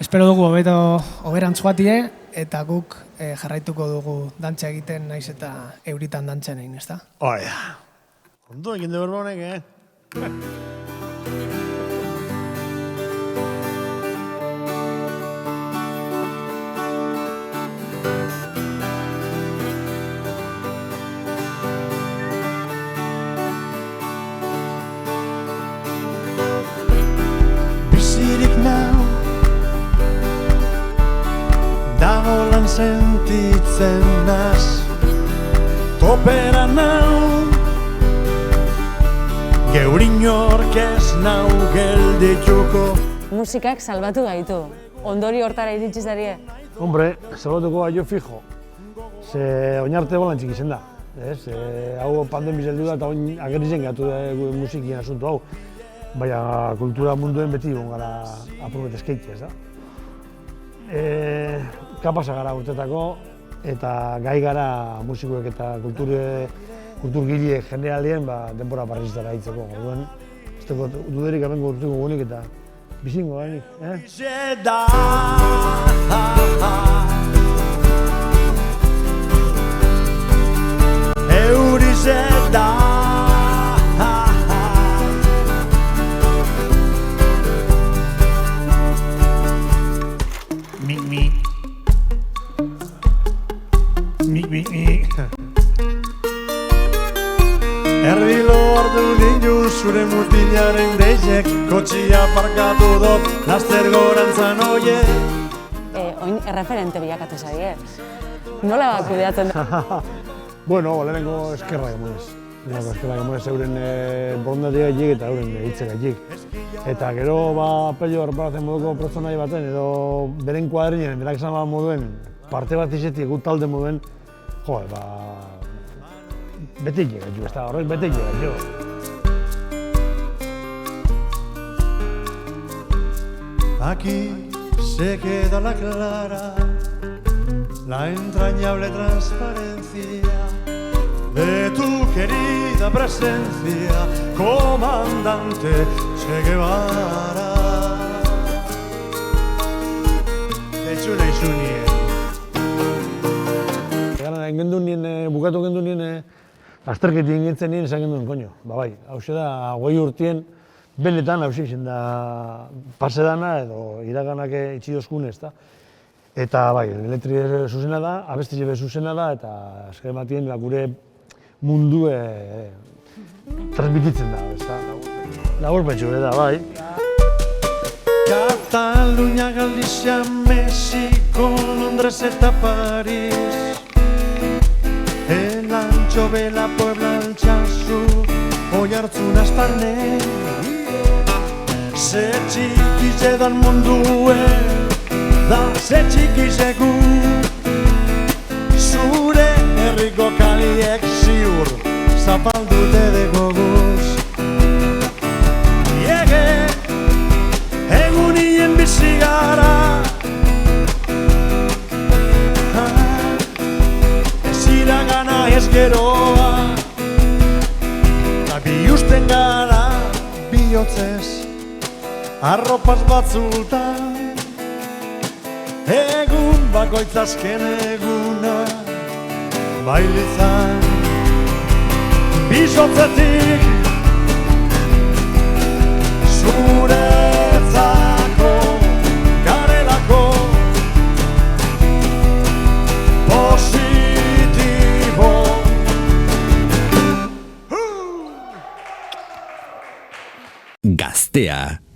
Espero dugu hoberantz joatie, eta guk jarraituko dugu dantza egiten, naiz eta euritan dantzen egin, ezta? Oia, ondo egin dugu honek, Bizirik nau, dagolan sentitzen naz, topera nau, geurinork ez nau geldituko. Musikak salbatu gaitu. Ondori hortara iritsi zarie. Hombre, salbatuko jo fijo. Ze oinarte bolantzik izen da. Hau pandemiz heldu da eta oin agerizen gatu musikien asunto hau. Baina kultura munduen beti gara apurret eskeitxe, ez da? Kapasa gara urtetako eta gai gara musikoek eta kulturgileek generalien denbora barriztara hitzeko. Orduan, ez dugu duderik amengo urtuko gunik eta bizingo gainik. Eurize da. Erdilo ordu nindun zure mutilaren deizek, kotxia parkatu dut, laster gorantzan oie. Oin erreferente bilakatu zarie. Nola kudeatzen da? Bueno, lehenengo eskerrak emonez. Eskerrak emonez euren borondatik gaitik eta euren hitzek gaitik. Eta gero pello erparatzen moduko pertsonai baten, edo beren kuadrinen, berak esan moduen, parte bat izetik gut talde moduen, betik gaitu, ez da horrek betik gaitu. Aquí se queda la clara, la entrañable transparencia de tu querida presencia, comandante Che Guevara. Gendu nien, bukatu gendu nien, azterketi ingentzen nien esan genduen, koño. Bai, hauxe da, 20 urtien, benetan hauxe izan da pase dana edo iraganak itxidozkun, ez da. Eta bai, letri zuzena da, abesti jebe zuzena da, eta azken batien gure mundu transmititzen da, ez da. Laburpetxu, da, bai. Cataluña, Galicia, México, Londres eta Paris. El Ancho, Bela, Puebla, Altsasu, Oiartzun, Asparne. Ze txikize dan mundue, da ze txikize gu. Zure herriko kaliek ziur, zapaldute de goguz. Egunien bizi gara, ez geroa, eta biusten gara bihotzez, arropaz batzultan, egun bakoitzazken eguna, bailitzan, bizotzetik, zuretzako, garelako, Gaztea.